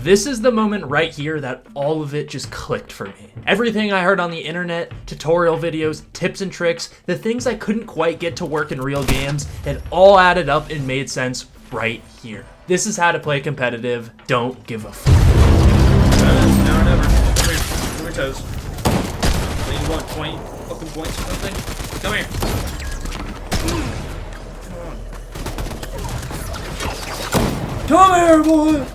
This is the moment right here that all of it just clicked for me. Everything I heard on the internet, tutorial videos, tips and tricks, the things I couldn't quite get to work in real games, it all added up and made sense right here. This is how to play competitive. Don't give a fuck. Now or never. Come here, toes. I need 20 fucking points or something. Come here. Come here, boy!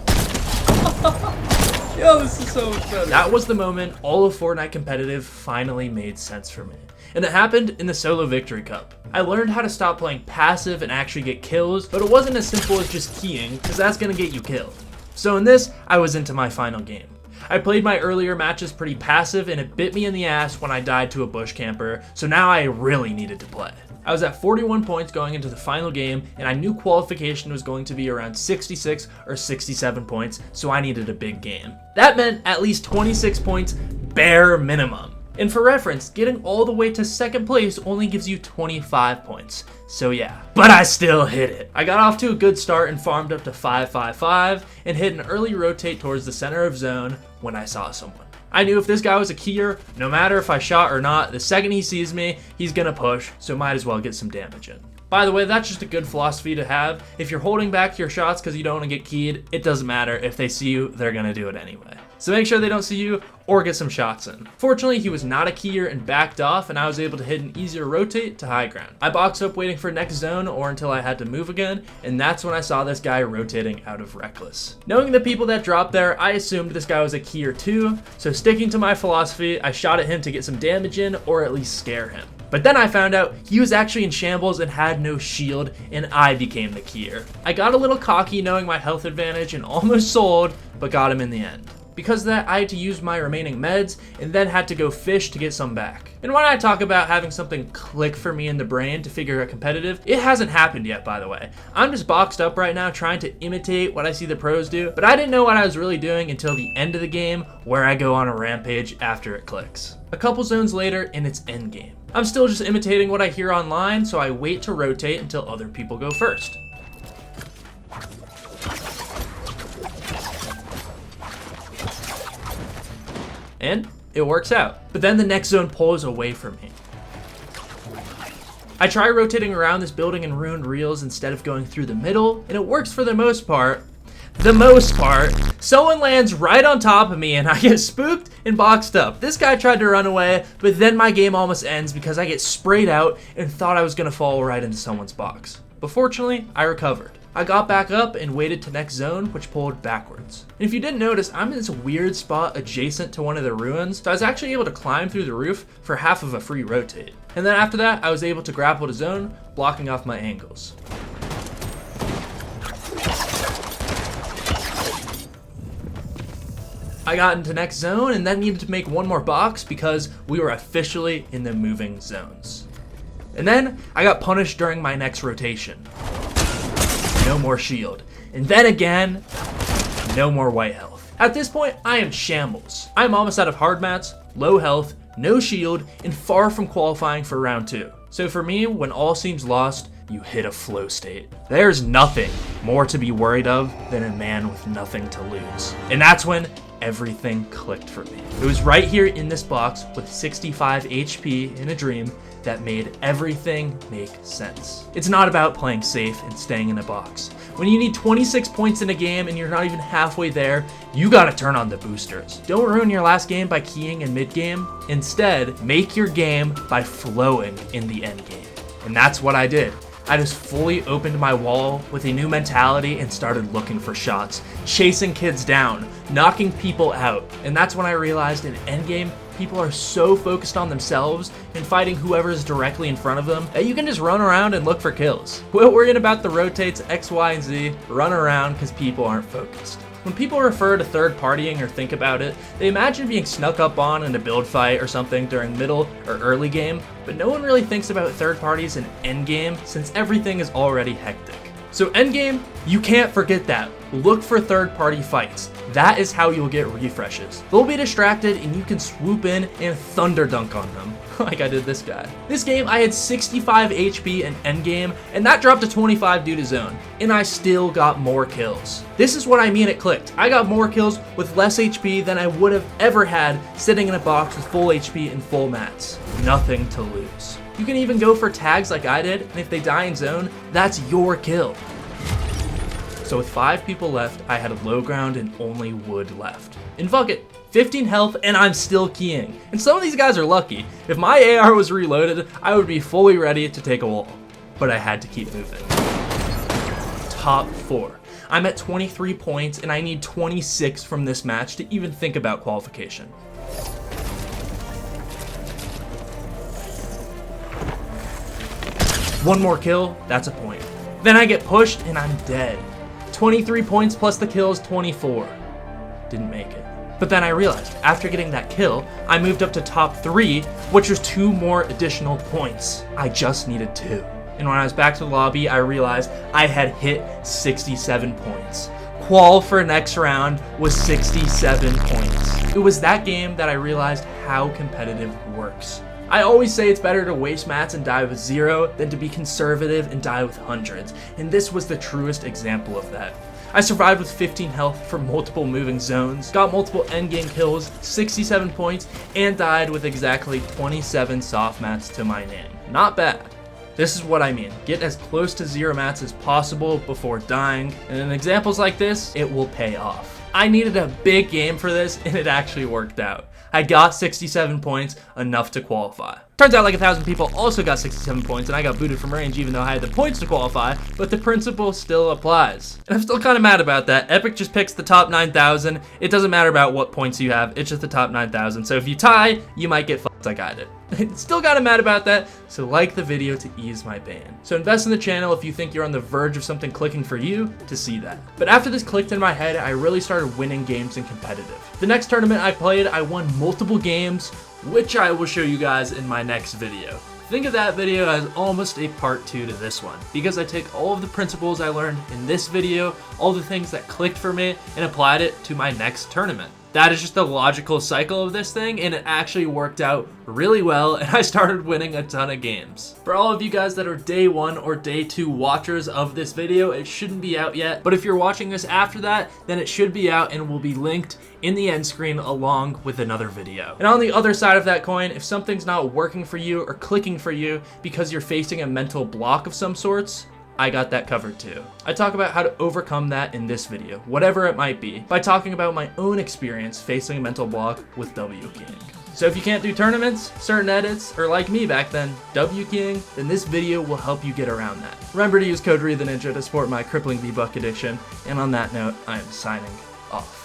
Yo, this is so exciting. That was the moment all of Fortnite competitive finally made sense for me. And it happened in the Solo Victory Cup. I learned how to stop playing passive and actually get kills, but it wasn't as simple as just keying, because that's gonna get you killed. So in this, I was into my final game. I played my earlier matches pretty passive and it bit me in the ass when I died to a bush camper, so now I really needed to play. I was at 41 points going into the final game, and I knew qualification was going to be around 66 or 67 points, so I needed a big game. That meant at least 26 points bare minimum. And for reference, getting all the way to second place only gives you 25 points. So yeah, but I still hit it. I got off to a good start and farmed up to 5-5-5 and hit an early rotate towards the center of zone when I saw someone. I knew if this guy was a keyer, no matter if I shot or not, the second he sees me, he's gonna push, so might as well get some damage in. By the way, that's just a good philosophy to have. If you're holding back your shots because you don't want to get keyed, it doesn't matter. If they see you, they're gonna do it anyway. So make sure they don't see you or get some shots in. Fortunately, he was not a keyer and backed off, and I was able to hit an easier rotate to high ground. I boxed up waiting for next zone or until I had to move again, and that's when I saw this guy rotating out of Reckless. Knowing the people that dropped there, I assumed this guy was a keyer too, so sticking to my philosophy, I shot at him to get some damage in or at least scare him. But then I found out he was actually in shambles and had no shield, and I became the keyer. I got a little cocky knowing my health advantage and almost sold, but got him in the end. Because of that, I had to use my remaining meds and then had to go fish to get some back. And when I talk about having something click for me in the brain to figure out competitive, it hasn't happened yet, by the way. I'm just boxed up right now trying to imitate what I see the pros do, but I didn't know what I was really doing until the end of the game where I go on a rampage after it clicks. A couple zones later and it's endgame. I'm still just imitating what I hear online, so I wait to rotate until other people go first. And it works out. But then the next zone pulls away from me. I try rotating around this building in ruined reels instead of going through the middle, and it works for the most part. Someone lands right on top of me and I get spooked and boxed up. This guy tried to run away, but then my game almost ends because I get sprayed out and thought I was gonna fall right into someone's box. But fortunately, I recovered. I got back up and waited to next zone, which pulled backwards. And if you didn't notice, I'm in this weird spot adjacent to one of the ruins, so I was actually able to climb through the roof for half of a free rotate. And then after that, I was able to grapple to zone, blocking off my angles. I got into next zone and then needed to make one more box because we were officially in the moving zones. And then I got punished during my next rotation. No more shield. And then again, no more white health. At this point, I am shambles. I'm almost out of hard mats, low health, no shield, and far from qualifying for round 2. So for me, when all seems lost, you hit a flow state. There's nothing more to be worried of than a man with nothing to lose. And that's when everything clicked for me. It was right here in this box with 65 HP in a dream that made everything make sense. It's not about playing safe and staying in a box. When you need 26 points in a game and you're not even halfway there, you gotta turn on the boosters. Don't ruin your last game by keying in mid-game. Instead, make your game by flowing in the end game. And that's what I did. I just fully opened my wall with a new mentality and started looking for shots, chasing kids down, knocking people out. And that's when I realized in endgame, people are so focused on themselves and fighting whoever's directly in front of them that you can just run around and look for kills. Quit worrying about the rotates X, Y, and Z, run around because people aren't focused. When people refer to third partying or think about it, they imagine being snuck up on in a build fight or something during middle or early game, but no one really thinks about third parties in end game since everything is already hectic. So endgame, you can't forget that. Look for third-party fights. That is how you'll get refreshes. They'll be distracted and you can swoop in and thunder dunk on them, like I did this guy. This game, I had 65 HP in endgame, and that dropped to 25 due to zone, and I still got more kills. This is what I mean it clicked. I got more kills with less HP than I would have ever had sitting in a box with full HP and full mats. Nothing to lose. You can even go for tags like I did, and if they die in zone, that's your kill. So with 5 people left, I had a low ground and only wood left. And fuck it, 15 health and I'm still keying. And some of these guys are lucky. If my AR was reloaded, I would be fully ready to take a wall. But I had to keep moving. Top 4. I'm at 23 points and I need 26 from this match to even think about qualification. One more kill, that's a point. Then I get pushed and I'm dead. 23 points plus the kill is 24. Didn't make it. But then I realized, after getting that kill, I moved up to top 3, which was 2 more additional points. I just needed 2. And when I was back to the lobby, I realized I had hit 67 points. Qual for next round was 67 points. It was that game that I realized how competitive works. I always say it's better to waste mats and die with 0 than to be conservative and die with hundreds, and this was the truest example of that. I survived with 15 health for multiple moving zones, got multiple endgame kills, 67 points, and died with exactly 27 soft mats to my name. Not bad. This is what I mean. Get as close to 0 mats as possible before dying, and in examples like this, it will pay off. I needed a big game for this, and it actually worked out. I got 67 points, enough to qualify. Turns out like 1,000 people also got 67 points and I got booted from range even though I had the points to qualify, but the principle still applies. And I'm still kind of mad about that. Epic just picks the top 9,000. It doesn't matter about what points you have, it's just the top 9,000. So if you tie, you might get fucked like I did. Still kind of mad about that, so like the video to ease my ban. So invest in the channel if you think you're on the verge of something clicking for you to see that. But after this clicked in my head, I really started winning games in competitive. The next tournament I played, I won multiple games, which I will show you guys in my next video. Think of that video as almost a part 2 to this one, because I take all of the principles I learned in this video, all the things that clicked for me, and applied it to my next tournament. That is just the logical cycle of this thing, and it actually worked out really well, and I started winning a ton of games. For all of you guys that are day 1 or day 2 watchers of this video, it shouldn't be out yet, but if you're watching this after that, then it should be out and will be linked in the end screen along with another video. And on the other side of that coin, if something's not working for you or clicking for you because you're facing a mental block of some sorts, I got that covered too. I talk about how to overcome that in this video, whatever it might be, by talking about my own experience facing a mental block with W King. So if you can't do tournaments, certain edits, or like me back then, W King, then this video will help you get around that. Remember to use code reidtheninja to support my crippling V-Buck addiction, and on that note, I am signing off.